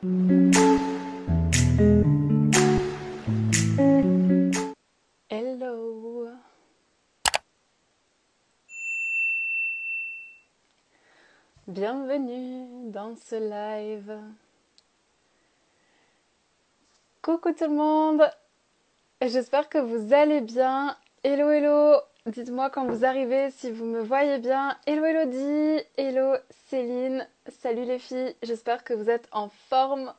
Hello! Bienvenue dans ce live. Coucou tout le monde! J'espère que vous allez bien. Hello, hello! Dites-moi quand vous arrivez si vous me voyez bien. Hello Elodie! Hello Céline! Salut les filles! J'espère que vous êtes en forme.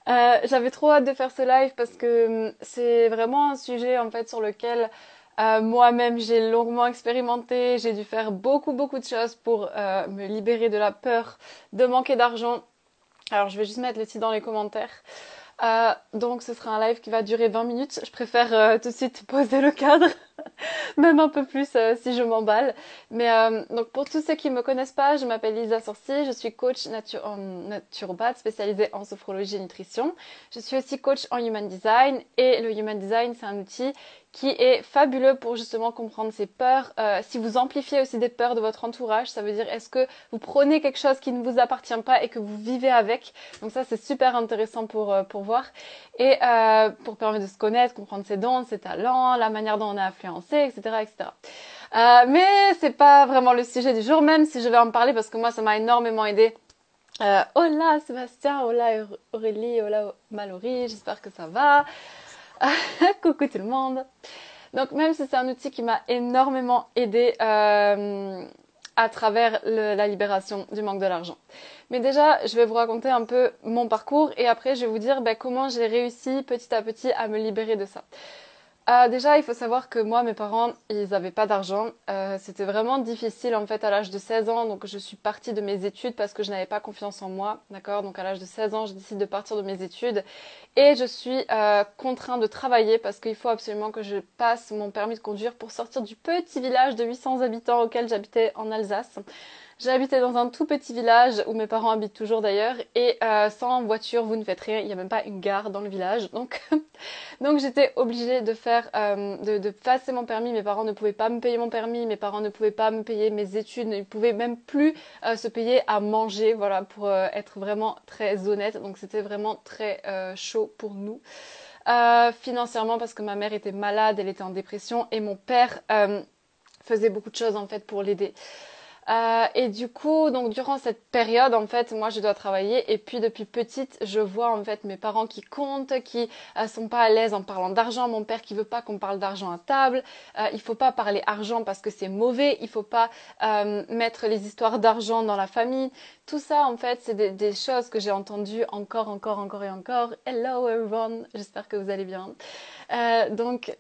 J'avais trop hâte de faire ce live parce que c'est vraiment un sujet en fait sur lequel moi-même j'ai longuement expérimenté. J'ai dû faire beaucoup de choses pour me libérer de la peur de manquer d'argent. Alors je vais juste mettre le titre dans les commentaires. Donc ce sera un live qui va durer 20 minutes. Je préfère tout de suite poser le cadre. Même un peu plus si je m'emballe. Mais donc pour tous ceux qui me connaissent pas, je m'appelle Lisa Sorcier, je suis coach en naturopathe spécialisée en sophrologie et nutrition. Je suis aussi coach en human design et le human design c'est un outil qui est fabuleux pour justement comprendre ses peurs. Si vous amplifiez aussi des peurs de votre entourage, ça veut dire est-ce que vous prenez quelque chose qui ne vous appartient pas et que vous vivez avec. Donc ça c'est super intéressant pour voir et pour permettre de se connaître, comprendre ses dons, ses talents, la manière dont on est influencé, etc., etc. Mais c'est pas vraiment le sujet du jour, même si je vais en parler parce que moi ça m'a énormément aidé. Hola Sébastien, hola Aurélie, hola Mallory, j'espère que ça va. Coucou tout le monde. Donc même si c'est un outil qui m'a énormément aidé à travers la libération du manque de l'argent. Mais déjà, je vais vous raconter un peu mon parcours et après je vais vous dire comment j'ai réussi petit à petit à me libérer de ça. Déjà, il faut savoir que moi, mes parents, ils n'avaient pas d'argent. C'était vraiment difficile en fait à l'âge de 16 ans. Donc je suis partie de mes études parce que je n'avais pas confiance en moi. D'accord? Donc à l'âge de 16 ans, je décide de partir de mes études. Et je suis contrainte de travailler parce qu'il faut absolument que je passe mon permis de conduire pour sortir du petit village de 800 habitants auquel j'habitais en Alsace. J'ai habité dans un tout petit village où mes parents habitent toujours d'ailleurs et sans voiture vous ne faites rien, il n'y a même pas une gare dans le village donc donc j'étais obligée de faire de passer mon permis. Mes parents ne pouvaient pas me payer mon permis, mes parents ne pouvaient pas me payer mes études, ils ne pouvaient même plus se payer à manger, voilà pour être vraiment très honnête. Donc c'était vraiment très chaud pour nous. Financièrement parce que ma mère était malade, elle était en dépression et mon père faisait beaucoup de choses en fait pour l'aider. Et du coup, donc durant cette période, en fait, moi je dois travailler et puis depuis petite, je vois en fait mes parents qui comptent, qui sont pas à l'aise en parlant d'argent, mon père qui veut pas qu'on parle d'argent à table, il faut pas parler argent parce que c'est mauvais, il faut pas mettre les histoires d'argent dans la famille. Tout ça en fait, c'est des choses que j'ai entendues encore et encore. Hello everyone, j'espère que vous allez bien. Donc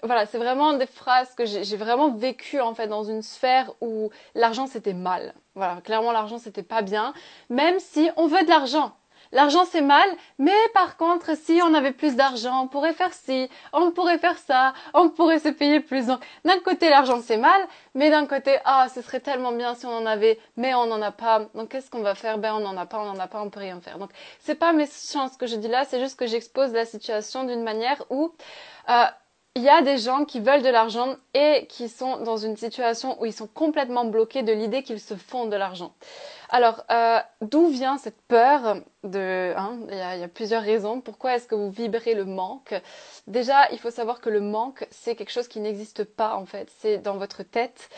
voilà, c'est vraiment des phrases que j'ai vraiment vécues en fait dans une sphère où l'argent c'était mal. Voilà, clairement l'argent c'était pas bien, même si on veut de l'argent. L'argent c'est mal, mais par contre si on avait plus d'argent, on pourrait faire ci, on pourrait faire ça, on pourrait se payer plus. Donc d'un côté l'argent c'est mal, mais d'un côté ce serait tellement bien si on en avait, mais on n'en a pas. Donc qu'est-ce qu'on va faire? On n'en a pas, on peut rien faire. Donc c'est pas méchant ce que je dis là, c'est juste que j'expose la situation d'une manière où il y a des gens qui veulent de l'argent et qui sont dans une situation où ils sont complètement bloqués de l'idée qu'ils se font de l'argent. Alors, d'où vient cette peur il y a plusieurs raisons. Pourquoi est-ce que vous vibrez le manque? Déjà, il faut savoir que le manque, c'est quelque chose qui n'existe pas en fait. C'est dans votre tête,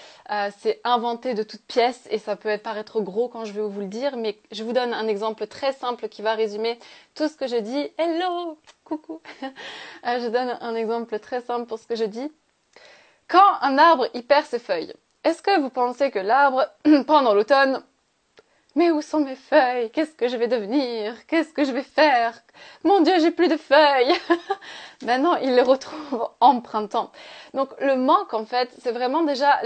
c'est inventé de toutes pièces et ça peut paraître gros quand je vais vous le dire, mais je vous donne un exemple très simple qui va résumer tout ce que je dis. Hello, coucou. Je donne un exemple très simple pour ce que je dis. Quand un arbre y perd ses feuilles, est-ce que vous pensez que l'arbre, pendant l'automne, mais où sont mes feuilles? Qu'est-ce que je vais devenir? Qu'est-ce que je vais faire? Mon Dieu, j'ai plus de feuilles. Maintenant, il les retrouve en printemps. Donc le manque, en fait, c'est vraiment déjà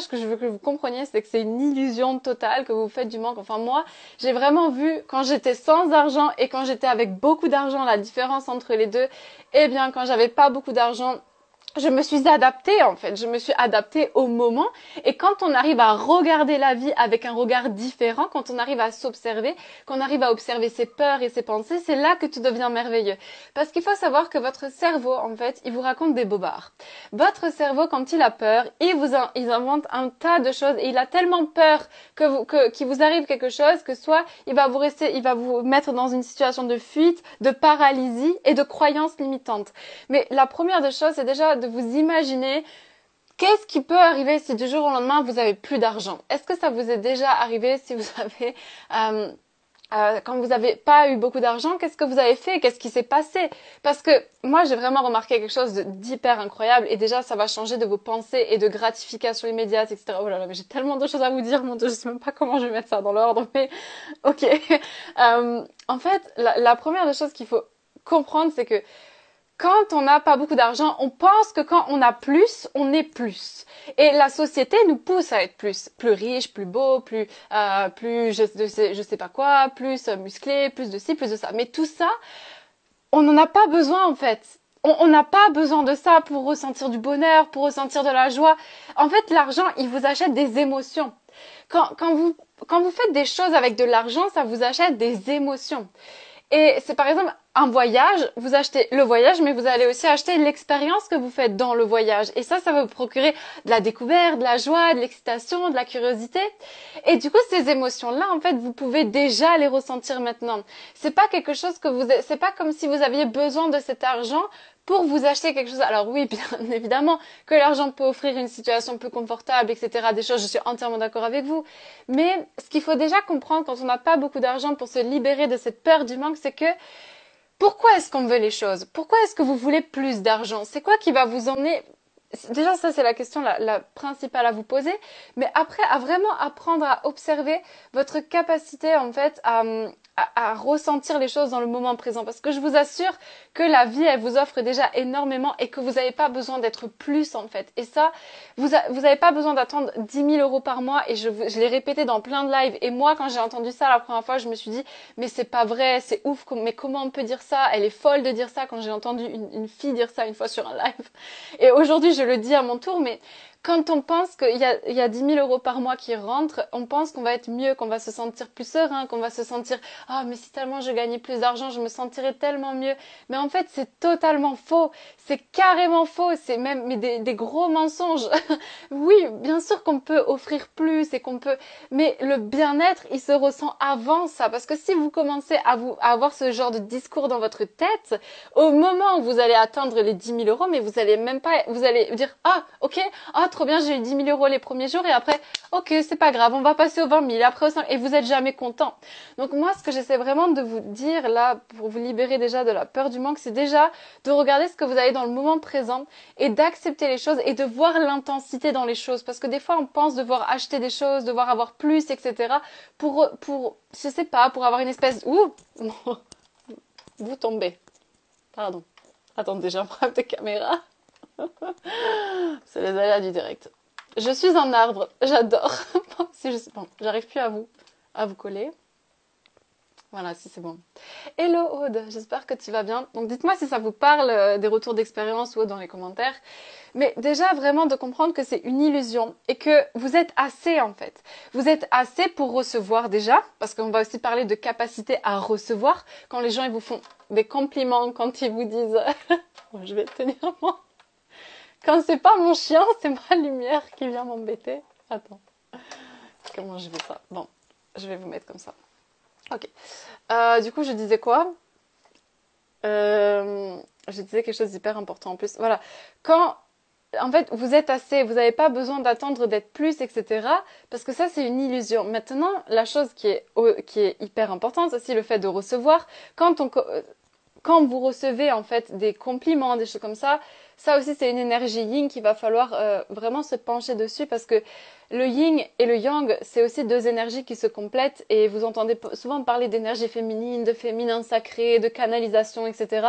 ce que je veux que vous compreniez, c'est que c'est une illusion totale que vous faites du manque. Enfin moi, j'ai vraiment vu quand j'étais sans argent et quand j'étais avec beaucoup d'argent, la différence entre les deux. Eh bien, quand j'avais pas beaucoup d'argent, je me suis adaptée en fait, je me suis adaptée au moment et quand on arrive à regarder la vie avec un regard différent, quand on arrive à s'observer, qu'on arrive à observer ses peurs et ses pensées, c'est là que tout devient merveilleux. Parce qu'il faut savoir que votre cerveau en fait, il vous raconte des bobards. Votre cerveau quand il a peur, il invente un tas de choses et il a tellement peur qu'il vous arrive quelque chose que soit il va vous mettre dans une situation de fuite, de paralysie et de croyances limitantes. Mais la première des choses, c'est déjà de vous imaginer qu'est-ce qui peut arriver si du jour au lendemain vous avez plus d'argent. Est-ce que ça vous est déjà arrivé si vous avez quand vous n'avez pas eu beaucoup d'argent, qu'est-ce que vous avez fait? Qu'est-ce qui s'est passé? Parce que moi, j'ai vraiment remarqué quelque chose d'hyper incroyable et déjà, ça va changer de vos pensées et de gratification immédiate, etc. Oh là là, mais j'ai tellement de choses à vous dire, mon Dieu, je sais même pas comment je vais mettre ça dans l'ordre, mais ok. En fait, la première des choses qu'il faut comprendre, c'est que quand on n'a pas beaucoup d'argent, on pense que quand on a plus, on est plus. Et la société nous pousse à être plus riche, plus beau, plus je sais pas quoi, plus musclé, plus de ci, plus de ça. Mais tout ça, on n'en a pas besoin en fait. On n'a pas besoin de ça pour ressentir du bonheur, pour ressentir de la joie. En fait, l'argent, il vous achète des émotions. Quand vous faites des choses avec de l'argent, ça vous achète des émotions. Et c'est par exemple un voyage, vous achetez le voyage, mais vous allez aussi acheter l'expérience que vous faites dans le voyage. Et ça va vous procurer de la découverte, de la joie, de l'excitation, de la curiosité. Et du coup, ces émotions-là, en fait, vous pouvez déjà les ressentir maintenant. C'est pas quelque chose c'est pas comme si vous aviez besoin de cet argent pour vous acheter quelque chose. Alors oui, bien évidemment que l'argent peut offrir une situation plus confortable, etc. Des choses, je suis entièrement d'accord avec vous. Mais ce qu'il faut déjà comprendre quand on n'a pas beaucoup d'argent pour se libérer de cette peur du manque, c'est que pourquoi est-ce qu'on veut les choses? Pourquoi est-ce que vous voulez plus d'argent? C'est quoi qui va vous emmener? Déjà, ça, c'est la question la principale à vous poser. Mais après, à vraiment apprendre à observer votre capacité, en fait, à ressentir les choses dans le moment présent. Parce que je vous assure que la vie, elle vous offre déjà énormément et que vous n'avez pas besoin d'être plus, en fait. Et ça, vous n'avez pas besoin d'attendre 10 000 € par mois. Et je l'ai répété dans plein de lives. Et moi, quand j'ai entendu ça la première fois, je me suis dit, mais c'est pas vrai, c'est ouf, mais comment on peut dire ça? Elle est folle de dire ça quand j'ai entendu une fille dire ça une fois sur un live. Et aujourd'hui, je le dis à mon tour, mais quand on pense qu'il y a 10 000 € par mois qui rentrent, on pense qu'on va être mieux, qu'on va se sentir plus serein, qu'on va se sentir ah mais si tellement je gagnais plus d'argent, je me sentirais tellement mieux. Mais en fait, c'est totalement faux. C'est carrément faux. C'est même des gros mensonges. Oui, bien sûr qu'on peut offrir plus et mais le bien-être, il se ressent avant ça. Parce que si vous commencez à avoir ce genre de discours dans votre tête, au moment où vous allez atteindre les 10 000 €, mais vous allez même pas, vous allez dire ah ok, ah trop bien, j'ai eu 10 000 € les premiers jours et après ok c'est pas grave, on va passer aux 20 000 après et vous êtes jamais content. Donc moi ce que j'essaie vraiment de vous dire là pour vous libérer déjà de la peur du manque, c'est déjà de regarder ce que vous avez dans le moment présent et d'accepter les choses et de voir l'intensité dans les choses parce que des fois on pense devoir acheter des choses, devoir avoir plus, etc. pour je sais pas, pour avoir une espèce vous tombez. Pardon. Attendez, j'ai un problème de caméra. C'est les aléas du direct. Je suis un arbre, j'adore. Bon, j'arrive plus à vous coller. Voilà, si c'est bon. Hello Aude, j'espère que tu vas bien. Donc dites-moi si ça vous parle des retours d'expérience ou autre dans les commentaires. Mais déjà vraiment de comprendre que c'est une illusion et que vous êtes assez en fait. Vous êtes assez pour recevoir déjà, parce qu'on va aussi parler de capacité à recevoir. Quand les gens ils vous font des compliments, quand ils vous disent bon, je vais tenir moi. Quand c'est pas mon chien, c'est ma lumière qui vient m'embêter. Attends. Comment je vais ça? Bon, je vais vous mettre comme ça. Ok. Du coup, je disais quoi? Je disais quelque chose d'hyper important en plus. Voilà. Quand, en fait, vous êtes assez, vous n'avez pas besoin d'attendre d'être plus, etc. Parce que ça, c'est une illusion. Maintenant, la chose qui est hyper importante, c'est aussi le fait de recevoir. Quand vous recevez en fait des compliments, des choses comme ça aussi c'est une énergie yin qu'il va falloir vraiment se pencher dessus parce que le yin et le yang, c'est aussi deux énergies qui se complètent et vous entendez souvent parler d'énergie féminine, de féminin sacré, de canalisation, etc.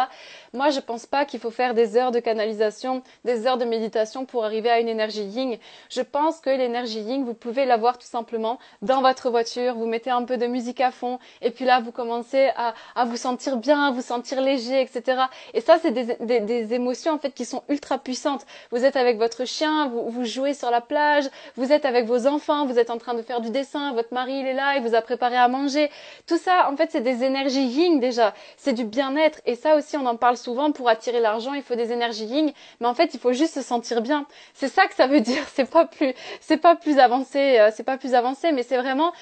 Moi, je pense pas qu'il faut faire des heures de canalisation, des heures de méditation pour arriver à une énergie yin. Je pense que l'énergie yin, vous pouvez l'avoir tout simplement dans votre voiture, vous mettez un peu de musique à fond et puis là, vous commencez à vous sentir bien, à vous sentir léger, etc. Et ça, c'est des émotions en fait qui sont façon ultra puissante. Vous êtes avec votre chien, vous jouez sur la plage, vous êtes avec vos enfants, vous êtes en train de faire du dessin, votre mari il est là, il vous a préparé à manger. Tout ça, en fait, c'est des énergies yin déjà. C'est du bien-être. Et ça aussi, on en parle souvent. Pour attirer l'argent, il faut des énergies yin. Mais en fait, il faut juste se sentir bien. C'est ça que ça veut dire. C'est pas plus avancé. C'est pas plus avancé. Mais c'est vraiment,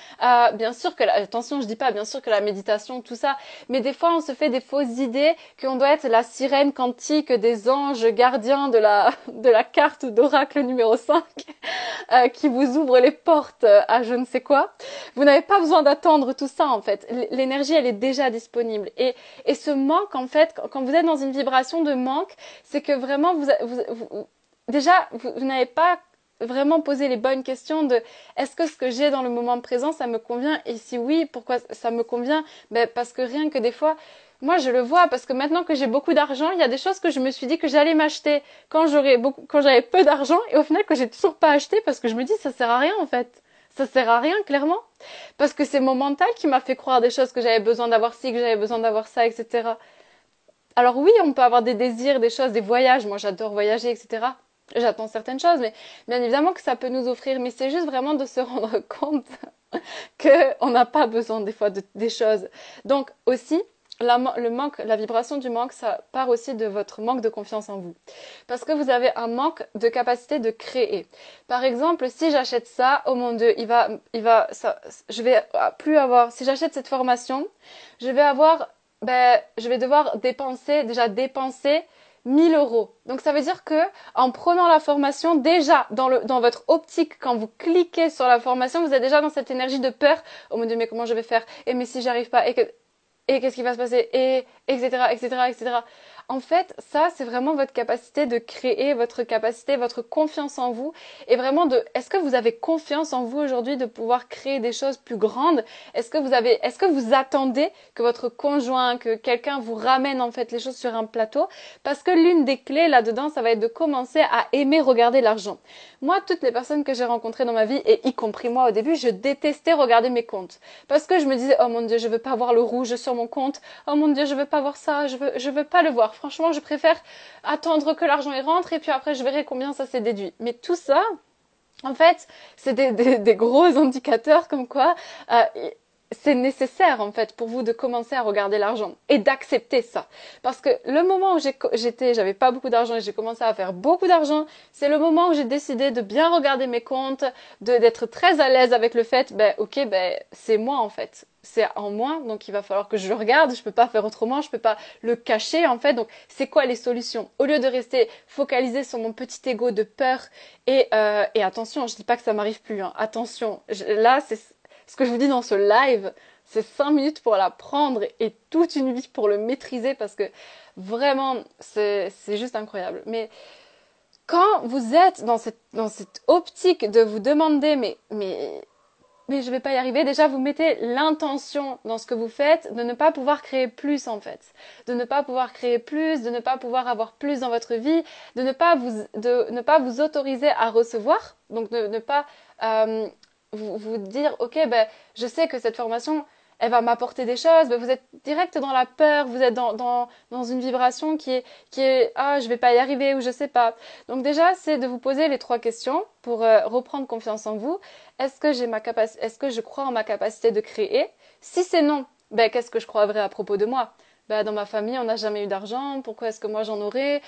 bien sûr que attention, je dis pas, bien sûr que la méditation, tout ça. Mais des fois, on se fait des fausses idées qu'on doit être la sirène quantique des anges gardiens de la carte d'oracle numéro 5 qui vous ouvre les portes à je ne sais quoi. Vous n'avez pas besoin d'attendre tout ça en fait. L'énergie elle est déjà disponible. Et ce manque en fait, quand vous êtes dans une vibration de manque, c'est que vraiment vous n'avez pas vraiment posé les bonnes questions de est-ce que ce que j'ai dans le moment présent ça me convient et si oui pourquoi ça me convient, ben parce que rien que des fois moi je le vois parce que maintenant que j'ai beaucoup d'argent il y a des choses que je me suis dit que j'allais m'acheter quand j'avais peu d'argent et au final que j'ai toujours pas acheté parce que je me dis ça sert à rien en fait. Ça sert à rien, clairement. Parce que c'est mon mental qui m'a fait croire des choses que j'avais besoin d'avoir ci, que j'avais besoin d'avoir ça, etc. Alors oui, on peut avoir des désirs, des choses, des voyages. Moi, j'adore voyager, etc. J'attends certaines choses, mais bien évidemment que ça peut nous offrir. Mais c'est juste vraiment de se rendre compte qu'on n'a pas besoin des fois des choses. Donc aussi, le manque, la vibration du manque, ça part aussi de votre manque de confiance en vous. Parce que vous avez un manque de capacité de créer. Par exemple, si j'achète ça, oh mon Dieu, je vais plus avoir, si j'achète cette formation, je vais devoir dépenser 1 000 euros. Donc ça veut dire que en prenant la formation, déjà dans votre optique, quand vous cliquez sur la formation, vous êtes déjà dans cette énergie de peur. Oh mon Dieu, mais comment je vais faire? Et mais si j'arrive pas? Et qu'est-ce qui va se passer? Et etc. etc. etc. En fait, ça, c'est vraiment votre capacité de créer, votre capacité, votre confiance en vous. Et vraiment est-ce que vous avez confiance en vous aujourd'hui de pouvoir créer des choses plus grandes? Est-ce que vous attendez que votre conjoint, que quelqu'un vous ramène en fait les choses sur un plateau? Parce que l'une des clés là-dedans, ça va être de commencer à aimer regarder l'argent. Moi, toutes les personnes que j'ai rencontrées dans ma vie, et y compris moi au début, je détestais regarder mes comptes. Parce que je me disais, oh mon Dieu, je veux pas voir le rouge sur mon compte. Oh mon Dieu, je veux pas voir ça. Je veux pas le voir. Franchement, je préfère attendre que l'argent y rentre et puis après, je verrai combien ça s'est déduit. Mais tout ça, en fait, c'est des gros indicateurs comme quoi c'est nécessaire en fait pour vous de commencer à regarder l'argent et d'accepter ça. Parce que le moment où j'avais pas beaucoup d'argent et j'ai commencé à faire beaucoup d'argent, c'est le moment où j'ai décidé de bien regarder mes comptes, d'être très à l'aise avec le fait, c'est moi en fait. C'est en moi, donc il va falloir que je le regarde, je peux pas faire autrement, je peux pas le cacher en fait, donc c'est quoi les solutions? Au lieu de rester focalisé sur mon petit ego de peur et attention, je dis pas que ça m'arrive plus, hein. Attention, là c'est ce que je vous dis dans ce live, c'est 5 minutes pour l'apprendre et toute une vie pour le maîtriser parce que vraiment, c'est juste incroyable. Mais quand vous êtes dans cette optique de vous demander, mais je vais pas y arriver, déjà vous mettez l'intention dans ce que vous faites de ne pas pouvoir créer plus en fait. De ne pas pouvoir créer plus, de ne pas pouvoir avoir plus dans votre vie, de ne pas vous autoriser à recevoir, donc de ne pas vous dire ok je sais que cette formation elle va m'apporter des choses, vous êtes direct dans la peur, vous êtes dans une vibration qui est ah je vais pas y arriver ou je sais pas. Donc déjà c'est de vous poser les 3 questions pour reprendre confiance en vous. Est-ce que je crois en ma capacité de créer? Si c'est non, qu'est-ce que je crois vrai à propos de moi? Dans ma famille, on n'a jamais eu d'argent. Pourquoi est-ce que moi j'en aurais?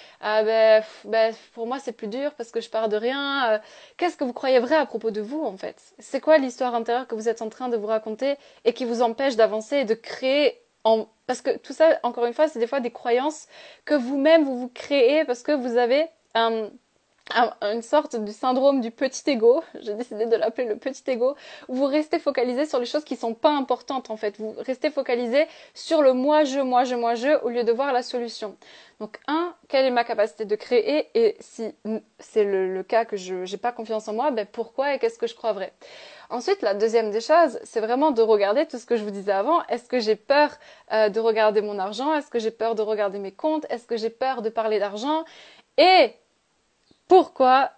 Pour moi, c'est plus dur parce que je pars de rien. Qu'est-ce que vous croyez vrai à propos de vous, en fait? C'est quoi l'histoire intérieure que vous êtes en train de vous raconter et qui vous empêche d'avancer et de créer parce que tout ça, encore une fois, c'est des fois des croyances que vous-même vous créez parce que vous avez une sorte du syndrome du petit ego, j'ai décidé de l'appeler le petit ego, où vous restez focalisé sur les choses qui sont pas importantes en fait. Vous restez focalisé sur le moi-je, au lieu de voir la solution. Donc quelle est ma capacité de créer? Et si c'est le cas que je n'ai pas confiance en moi, pourquoi et qu'est-ce que je crois vrai? Ensuite, la deuxième des choses, c'est vraiment de regarder tout ce que je vous disais avant. Est-ce que j'ai peur de regarder mon argent? Est-ce que j'ai peur de regarder mes comptes? Est-ce que j'ai peur de parler d'argent? Et pourquoi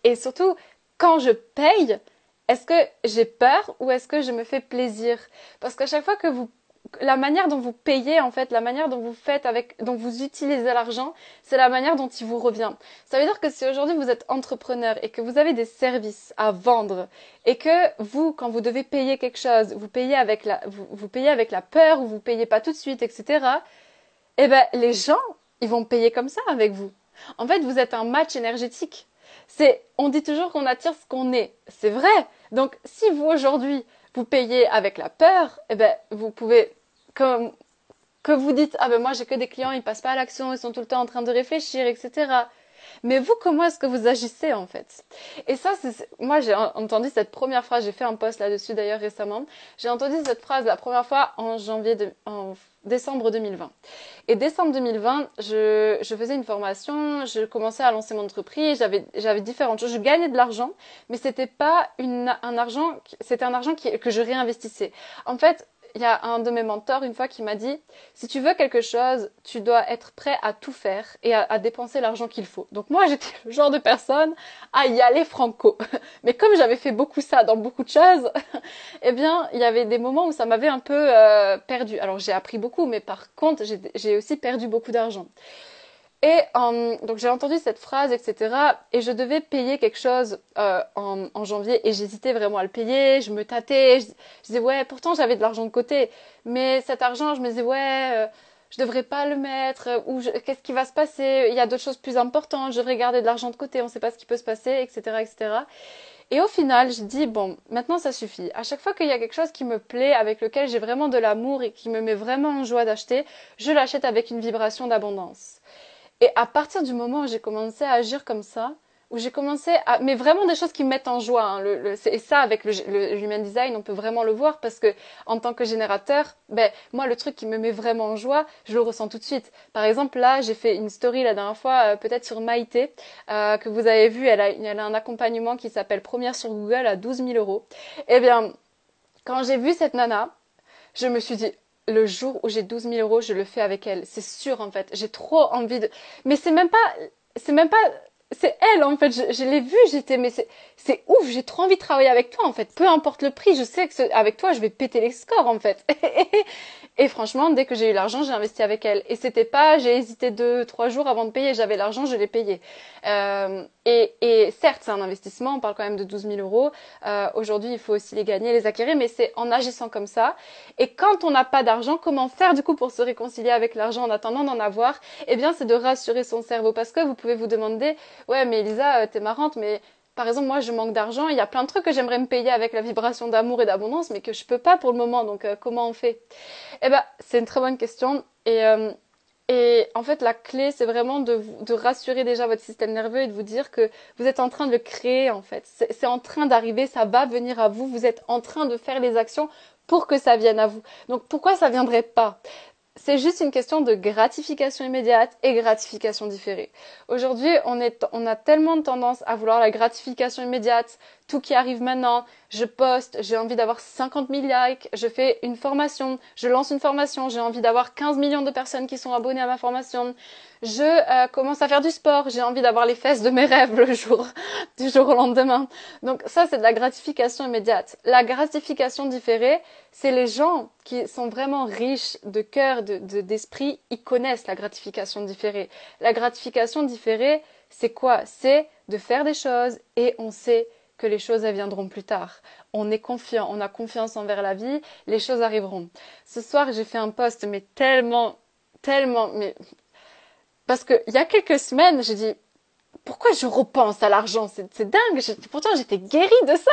et surtout quand je paye, est-ce que j'ai peur ou est-ce que je me fais plaisir? Parce qu'à chaque fois que la manière dont vous payez, en fait, la manière dont vous faites dont vous utilisez l'argent, c'est la manière dont il vous revient. Ça veut dire que si aujourd'hui vous êtes entrepreneur et que vous avez des services à vendre et que vous, quand vous devez payer quelque chose, vous payez avec la peur ou vous payez pas tout de suite, etc. Eh ben, les gens, ils vont payer comme ça avec vous. En fait, vous êtes un match énergétique. On dit toujours qu'on attire ce qu'on est. C'est vrai. Donc, si vous aujourd'hui, vous payez avec la peur, eh ben, vous pouvez, comme, que vous dites, ah ben moi j'ai que des clients, ils passent pas à l'action, ils sont tout le temps en train de réfléchir, etc. Mais vous, comment est-ce que vous agissez en fait? Et ça, moi j'ai entendu cette première phrase, j'ai fait un post là-dessus d'ailleurs récemment. J'ai entendu cette phrase la première fois en décembre 2020. Et décembre 2020, je faisais une formation, je commençais à lancer mon entreprise, j'avais différentes choses. Je gagnais de l'argent, mais c'était pas un argent, c'était un argent que je réinvestissais. En fait, il y a un de mes mentors une fois qui m'a dit, si tu veux quelque chose, tu dois être prêt à tout faire et à dépenser l'argent qu'il faut. Donc moi, j'étais le genre de personne à y aller franco. Mais comme j'avais fait beaucoup ça dans beaucoup de choses, eh bien, il y avait des moments où ça m'avait un peu perdu. Alors j'ai appris beaucoup, mais par contre, j'ai aussi perdu beaucoup d'argent. Et donc j'ai entendu cette phrase, etc. Et je devais payer quelque chose en janvier et j'hésitais vraiment à le payer. Je me tâtais, je disais ouais, pourtant j'avais de l'argent de côté, mais cet argent, je me disais ouais, je devrais pas le mettre qu'est-ce qui va se passer? Il y a d'autres choses plus importantes. Je devrais garder de l'argent de côté. On ne sait pas ce qui peut se passer, etc., etc. Et au final, je dis bon, maintenant ça suffit. À chaque fois qu'il y a quelque chose qui me plaît, avec lequel j'ai vraiment de l'amour et qui me met vraiment en joie d'acheter, je l'achète avec une vibration d'abondance. Et à partir du moment où j'ai commencé à agir comme ça, où j'ai commencé à, mais vraiment des choses qui me mettent en joie, hein, et ça avec le human design, on peut vraiment le voir parce que en tant que générateur, ben moi le truc qui me met vraiment en joie, je le ressens tout de suite. Par exemple là, j'ai fait une story la dernière fois, peut-être sur Maïté, que vous avez vu, elle a un accompagnement qui s'appelle Première sur Google à 12 000 euros. Eh bien, quand j'ai vu cette nana, je me suis dit, le jour où j'ai 12 000 euros, je le fais avec elle. C'est sûr, en fait. J'ai trop envie de... Mais c'est même pas, c'est elle, en fait. Je l'ai vue, mais c'est ouf. J'ai trop envie de travailler avec toi, en fait. Peu importe le prix, je sais que avec toi, je vais péter les scores, en fait. Et franchement, dès que j'ai eu l'argent, j'ai investi avec elle. Et c'était pas, j'ai hésité 2, 3 jours avant de payer. J'avais l'argent, je l'ai payé. Et certes, c'est un investissement. On parle quand même de 12 000 euros. Aujourd'hui, il faut aussi les gagner, les acquérir, mais c'est en agissant comme ça. Et quand on n'a pas d'argent, comment faire du coup pour se réconcilier avec l'argent en attendant d'en avoir? Eh bien, c'est de rassurer son cerveau. Parce que vous pouvez vous demander, ouais, mais Elisa, t'es marrante, mais par exemple, moi, je manque d'argent. Il y a plein de trucs que j'aimerais me payer avec la vibration d'amour et d'abondance, mais que je peux pas pour le moment. Donc, comment on fait? Eh ben, c'est une très bonne question. Et en fait, la clé, c'est vraiment de rassurer déjà votre système nerveux et de vous dire que vous êtes en train de le créer, en fait. C'est en train d'arriver, ça va venir à vous. Vous êtes en train de faire les actions pour que ça vienne à vous. Donc, pourquoi ça viendrait pas? C'est juste une question de gratification immédiate et gratification différée. Aujourd'hui, on a tellement de tendance à vouloir la gratification immédiate, tout qui arrive maintenant. Je poste, j'ai envie d'avoir 50 000 likes, je fais une formation, je lance une formation, j'ai envie d'avoir 15 millions de personnes qui sont abonnées à ma formation. Je commence à faire du sport, j'ai envie d'avoir les fesses de mes rêves du jour au lendemain. Donc ça, c'est de la gratification immédiate. La gratification différée, c'est les gens qui sont vraiment riches de cœur, d'esprit, ils connaissent la gratification différée. La gratification différée, c'est quoi? C'est de faire des choses et on sait que les choses elles viendront plus tard. On est confiant, on a confiance envers la vie, les choses arriveront. Ce soir, j'ai fait un post, mais tellement, mais parce que il y a quelques semaines, j'ai dit pourquoi je repense à l'argent, c'est dingue. Pourtant, j'étais guérie de ça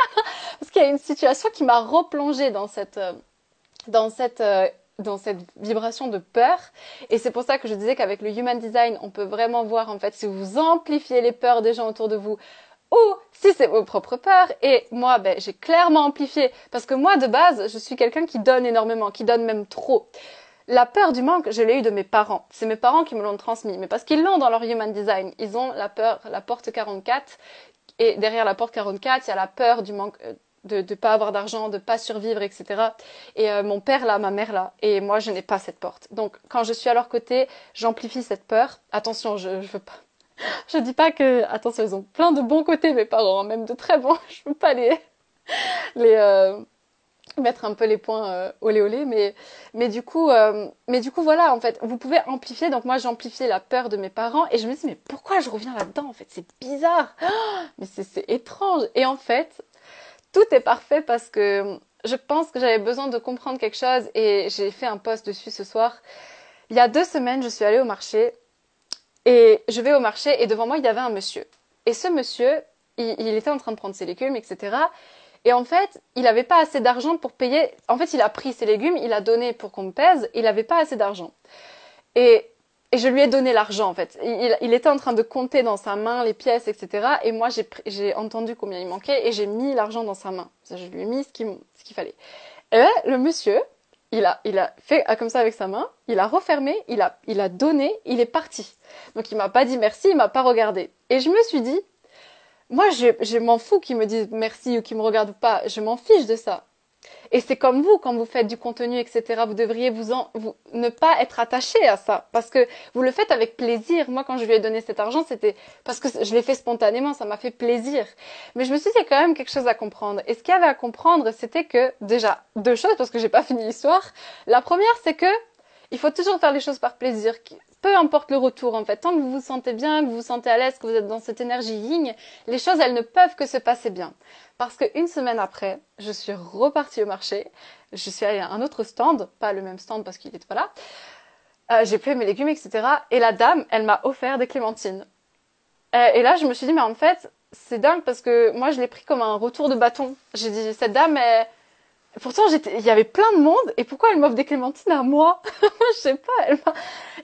parce qu'il y a une situation qui m'a replongée dans cette dans cette vibration de peur. Et c'est pour ça que je disais qu'avec le Human Design, on peut vraiment voir en fait si vous amplifiez les peurs des gens autour de vous ou si c'est vos propres peurs. Et moi, ben, j'ai clairement amplifié parce que moi, de base, je suis quelqu'un qui donne énormément, qui donne même trop. La peur du manque, je l'ai eue de mes parents. C'est mes parents qui me l'ont transmis, mais parce qu'ils l'ont dans leur Human Design. Ils ont la peur, la porte 44, et derrière la porte 44, il y a la peur du manque, de pas avoir d'argent, de pas survivre, etc. Et mon père là, ma mère là, et moi je n'ai pas cette porte. Donc quand je suis à leur côté, j'amplifie cette peur. Attention, je veux pas, je dis pas que, attention, ils ont plein de bons côtés mes parents, même de très bons. Je veux pas les mettre un peu les points olé olé, mais du coup voilà, en fait, vous pouvez amplifier. Donc moi, j'ai amplifié la peur de mes parents et je me dis mais pourquoi je reviens là-dedans en fait, c'est bizarre, mais c'est étrange. Et en fait, tout est parfait parce que je pense que j'avais besoin de comprendre quelque chose et j'ai fait un post dessus ce soir. Il y a 2 semaines, je suis allée au marché et je vais au marché et devant moi, il y avait un monsieur. Et ce monsieur, il était en train de prendre ses légumes, etc. Et en fait, il n'avait pas assez d'argent pour payer. En fait, il a pris ses légumes, il a donné pour qu'on me pèse, il n'avait pas assez d'argent. Et, et je lui ai donné l'argent, en fait. Il était en train de compter dans sa main les pièces, etc. Et moi, j'ai entendu combien il manquait et j'ai mis l'argent dans sa main. Je lui ai mis ce qu'il fallait. Et là, le monsieur, il a fait comme ça avec sa main, il a refermé, il a donné, il est parti. Donc il m'a pas dit merci, il m'a pas regardé. Et je me suis dit, moi, je m'en fous qu'ils me disent merci ou qu'ils me regardent ou pas. Je m'en fiche de ça. Et c'est comme vous, quand vous faites du contenu, etc., vous devriez ne pas être attaché à ça. Parce que vous le faites avec plaisir. Moi, quand je lui ai donné cet argent, c'était parce que je l'ai fait spontanément, ça m'a fait plaisir. Mais je me suis dit, il y a quand même quelque chose à comprendre. Et ce qu'il y avait à comprendre, c'était que, déjà, 2 choses, parce que j'ai pas fini l'histoire. La première, c'est que, il faut toujours faire les choses par plaisir. Peu importe le retour, en fait. Tant que vous vous sentez bien, que vous vous sentez à l'aise, que vous êtes dans cette énergie yin, les choses, elles ne peuvent que se passer bien. Parce qu'une semaine après, je suis repartie au marché. Je suis allée à un autre stand, pas le même stand parce qu'il était pas là. J'ai pris mes légumes, etc. Et la dame, elle m'a offert des clémentines. Et là, je me suis dit, mais en fait, c'est dingue parce que moi, je l'ai pris comme un retour de bâton. J'ai dit, cette dame, pourtant, il y avait plein de monde, et pourquoi elle m'offre des clémentines à moi? Je sais pas,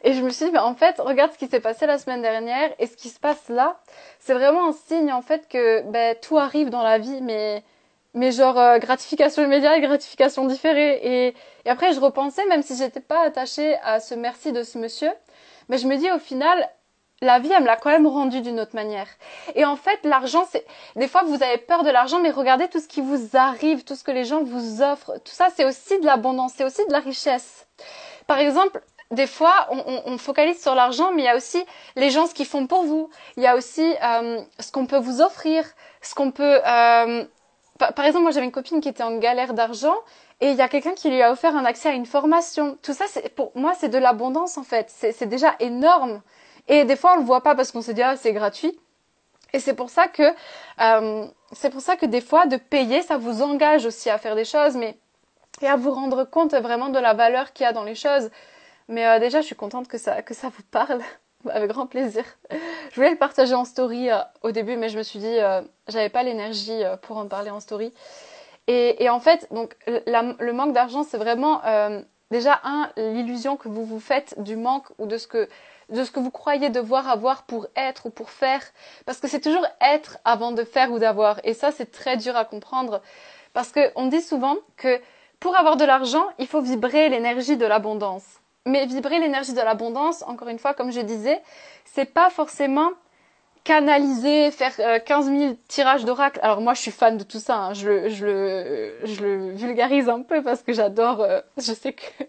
Et je me suis dit, mais en fait, regarde ce qui s'est passé la semaine dernière, et ce qui se passe là, c'est vraiment un signe, en fait, que tout arrive dans la vie, mais genre gratification immédiate et gratification différée. Et après, je repensais, même si j'étais pas attachée à ce merci de ce monsieur, mais je me dis, au final, la vie, elle me l'a quand même rendu d'une autre manière. Et en fait, l'argent, c'est... Des fois, vous avez peur de l'argent, mais regardez tout ce qui vous arrive, tout ce que les gens vous offrent. Tout ça, c'est aussi de l'abondance, c'est aussi de la richesse. Par exemple, des fois, on focalise sur l'argent, mais il y a aussi les gens, ce qu'ils font pour vous. Il y a aussi ce qu'on peut vous offrir, ce qu'on peut... par exemple, moi, j'avais une copine qui était en galère d'argent, et il y a quelqu'un qui lui a offert un accès à une formation. Tout ça, pour moi, c'est de l'abondance, en fait. C'est déjà énorme. Et des fois, on le voit pas parce qu'on se dit, ah, c'est gratuit. Et c'est pour ça que des fois, de payer, ça vous engage aussi à faire des choses, mais et à vous rendre compte vraiment de la valeur qu'il y a dans les choses. Mais déjà, je suis contente que ça vous parle, avec grand plaisir. Je voulais le partager en story au début, mais je me suis dit, j'avais pas l'énergie pour en parler en story. Et en fait, donc le manque d'argent, c'est vraiment déjà l'illusion que vous vous faites du manque ou de ce que vous croyez devoir avoir pour être ou pour faire. Parce que c'est toujours être avant de faire ou d'avoir. Et ça, c'est très dur à comprendre. Parce qu'on dit souvent que pour avoir de l'argent, il faut vibrer l'énergie de l'abondance. Mais vibrer l'énergie de l'abondance, encore une fois, comme je disais, c'est pas forcément canaliser, faire 15 000 tirages d'oracle. Alors moi, je suis fan de tout ça. Hein. Je le vulgarise un peu parce que j'adore. Je sais que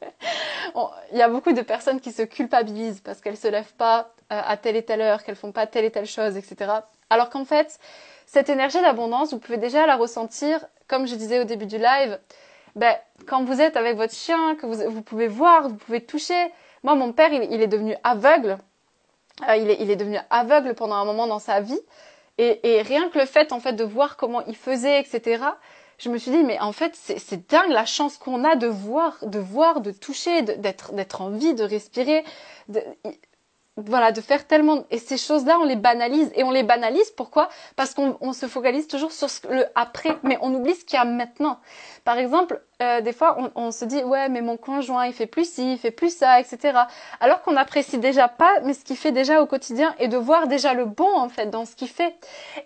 il y a beaucoup de personnes qui se culpabilisent parce qu'elles se lèvent pas à telle et telle heure, qu'elles font pas telle et telle chose, etc. Alors qu'en fait, cette énergie d'abondance, vous pouvez déjà la ressentir, comme je disais au début du live. Quand vous êtes avec votre chien, que vous pouvez voir, vous pouvez toucher. Moi, mon père, il est devenu aveugle. Il est devenu aveugle pendant un moment dans sa vie. Et rien que le fait, en fait, de voir comment il faisait, etc., je me suis dit, mais en fait, c'est dingue la chance qu'on a de voir, de toucher, d'être en vie, de respirer, voilà, de faire tellement... Et ces choses-là, on les banalise. Et on les banalise, pourquoi? Parce qu'on se focalise toujours sur le après, mais on oublie ce qu'il y a maintenant. Par exemple, des fois, on se dit, ouais, mais mon conjoint, il fait plus ci, il fait plus ça, etc. Alors qu'on n'apprécie déjà pas, mais ce qu'il fait déjà au quotidien, et de voir déjà le bon, en fait, dans ce qu'il fait.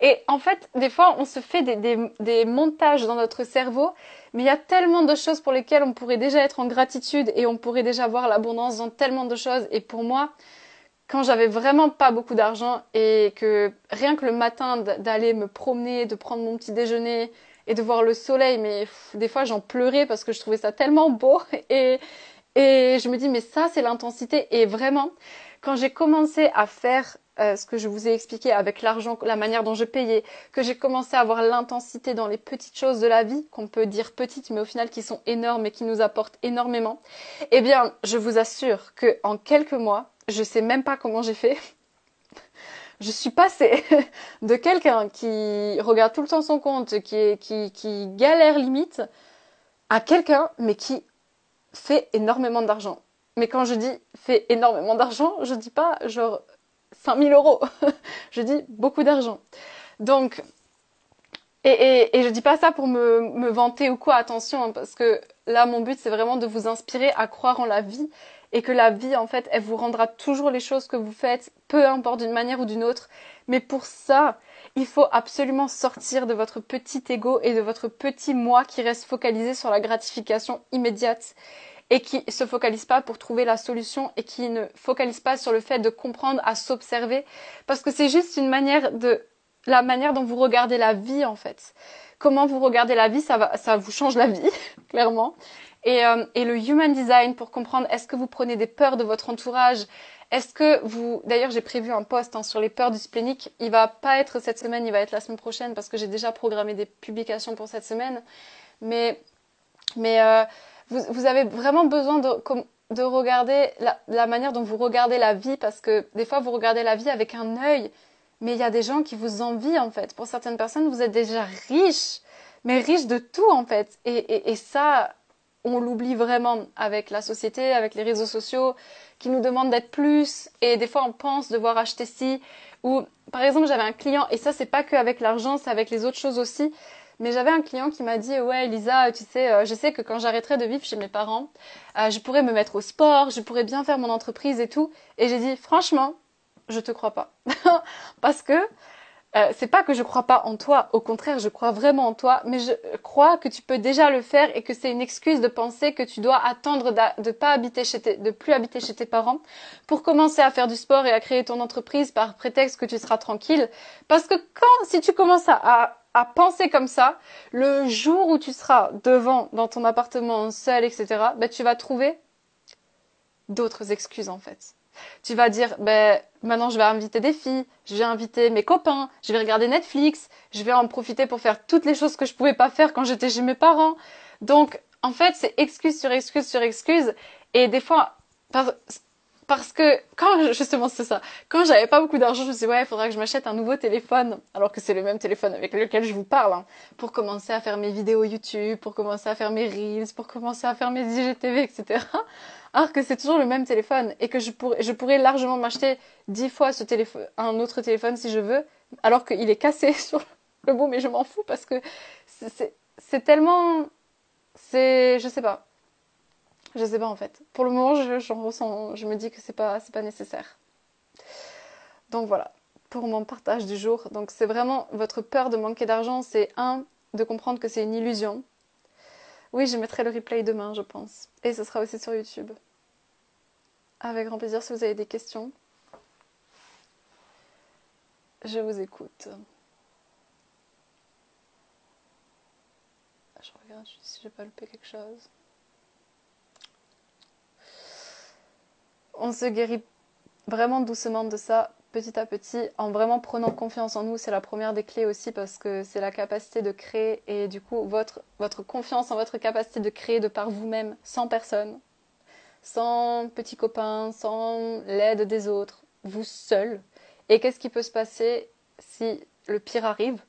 Et en fait, des fois, on se fait des montages dans notre cerveau, mais il y a tellement de choses pour lesquelles on pourrait déjà être en gratitude, et on pourrait déjà voir l'abondance dans tellement de choses. Et pour moi, quand j'avais vraiment pas beaucoup d'argent et que rien que le matin d'aller me promener, de prendre mon petit déjeuner et de voir le soleil, mais des fois j'en pleurais parce que je trouvais ça tellement beau et, et je me dis mais ça c'est l'intensité et vraiment quand j'ai commencé à faire ce que je vous ai expliqué avec l'argent, la manière dont je payais, que j'ai commencé à avoir l'intensité dans les petites choses de la vie, qu'on peut dire petites, mais au final qui sont énormes et qui nous apportent énormément, eh bien, je vous assure que en quelques mois, je sais même pas comment j'ai fait. Je suis passée de quelqu'un qui regarde tout le temps son compte, qui galère limite, à quelqu'un, mais qui fait énormément d'argent. Mais quand je dis fait énormément d'argent, je dis pas genre 5 000 euros. Je dis beaucoup d'argent. Donc, et je dis pas ça pour me vanter ou quoi, attention, hein, parce que là, mon but, c'est vraiment de vous inspirer à croire en la vie et que la vie, en fait, elle vous rendra toujours les choses que vous faites, peu importe d'une manière ou d'une autre. Mais pour ça, il faut absolument sortir de votre petit ego et de votre petit moi qui reste focalisé sur la gratification immédiate et qui se focalise pas pour trouver la solution et qui ne focalise pas sur le fait de comprendre, à s'observer, parce que c'est juste une manière la manière dont vous regardez la vie en fait. Comment vous regardez la vie, ça vous change la vie, clairement. Et le human design pour comprendre est-ce que vous prenez des peurs de votre entourage, est-ce que vous, d'ailleurs j'ai prévu un post sur les peurs du splénique, il va pas être cette semaine, il va être la semaine prochaine parce que j'ai déjà programmé des publications pour cette semaine, mais vous avez vraiment besoin de regarder la manière dont vous regardez la vie, parce que des fois vous regardez la vie avec un œil, mais il y a des gens qui vous envient en fait. Pour certaines personnes, vous êtes déjà riche, mais riche de tout en fait. Et ça, on l'oublie vraiment avec la société, avec les réseaux sociaux, qui nous demandent d'être plus. Et des fois, on pense devoir acheter ci. Ou par exemple, j'avais un client, et ça, c'est pas que avec l'argent, c'est avec les autres choses aussi. Mais j'avais un client qui m'a dit ouais Elisa, tu sais, je sais que quand j'arrêterai de vivre chez mes parents, je pourrais me mettre au sport, je pourrais bien faire mon entreprise et tout. Et j'ai dit franchement, je te crois pas, parce que c'est pas que je crois pas en toi, au contraire, je crois vraiment en toi, mais je crois que tu peux déjà le faire et que c'est une excuse de penser que tu dois attendre de pas habiter de plus habiter chez tes parents pour commencer à faire du sport et à créer ton entreprise par prétexte que tu seras tranquille. Parce que si tu commences à penser comme ça, le jour où tu seras devant, dans ton appartement, seul, etc., ben, tu vas trouver d'autres excuses, en fait. Tu vas dire, ben, maintenant je vais inviter des filles, je vais inviter mes copains, je vais regarder Netflix, je vais en profiter pour faire toutes les choses que je pouvais pas faire quand j'étais chez mes parents. Donc, en fait, c'est excuse sur excuse sur excuse. Et des fois, parce que justement c'est ça, quand j'avais pas beaucoup d'argent, je me suis dit ouais, il faudra que je m'achète un nouveau téléphone, alors que c'est le même téléphone avec lequel je vous parle, hein, pour commencer à faire mes vidéos YouTube, pour commencer à faire mes reels, pour commencer à faire mes IGTV, etc. Alors que c'est toujours le même téléphone et que je pourrais largement m'acheter 10 fois un autre téléphone si je veux, alors qu'il est cassé sur le bout, mais je m'en fous parce que c'est tellement, je sais pas. Je sais pas en fait. Pour le moment, j'en ressens, je me dis que c'est pas nécessaire. Donc voilà, pour mon partage du jour. Donc c'est vraiment votre peur de manquer d'argent, c'est de comprendre que c'est une illusion. Oui, je mettrai le replay demain, je pense. Et ce sera aussi sur YouTube. Avec grand plaisir si vous avez des questions. Je vous écoute. Je regarde si j'ai pas loupé quelque chose. On se guérit vraiment doucement de ça, petit à petit, en vraiment prenant confiance en nous. C'est la première des clés aussi parce que c'est la capacité de créer et du coup votre confiance en votre capacité de créer de par vous-même, sans personne, sans petits copains, sans l'aide des autres, vous seul. Et qu'est-ce qui peut se passer si le pire arrive?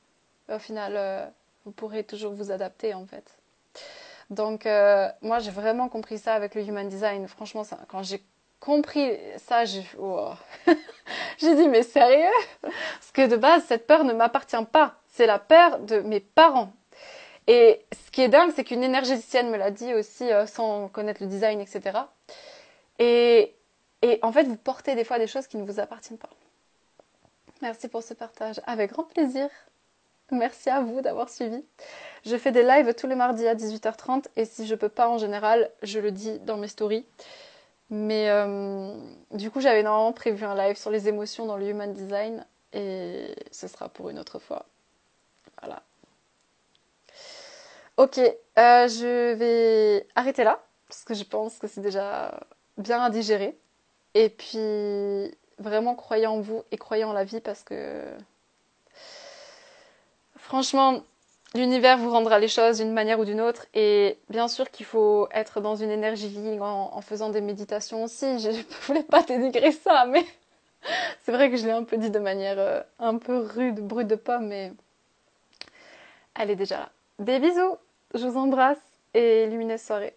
Au final, vous pourrez toujours vous adapter en fait. Donc moi j'ai vraiment compris ça avec le Human Design. Franchement, quand j'ai compris ça, wow. J'ai dit mais sérieux? Parce que de base cette peur ne m'appartient pas. C'est la peur de mes parents. Et ce qui est dingue, c'est qu'une énergéticienne me l'a dit aussi sans connaître le design, etc. Et, et en fait, vous portez des fois des choses qui ne vous appartiennent pas. Merci pour ce partage. Avec grand plaisir. Merci à vous d'avoir suivi. Je fais des lives tous les mardis à 18h30 et si je peux pas en général, je le dis dans mes stories. Mais du coup, j'avais normalement prévu un live sur les émotions dans le Human Design et ce sera pour une autre fois. Voilà. Ok, je vais arrêter là parce que je pense que c'est déjà bien à digérer. Et puis, vraiment croyez en vous et croyez en la vie parce que franchement, l'univers vous rendra les choses d'une manière ou d'une autre. Et bien sûr qu'il faut être dans une énergie yin en faisant des méditations aussi. Je ne voulais pas dénigrer ça, mais c'est vrai que je l'ai un peu dit de manière un peu rude, brute de pomme, mais elle est déjà là. Des bisous, je vous embrasse et lumineuse soirée.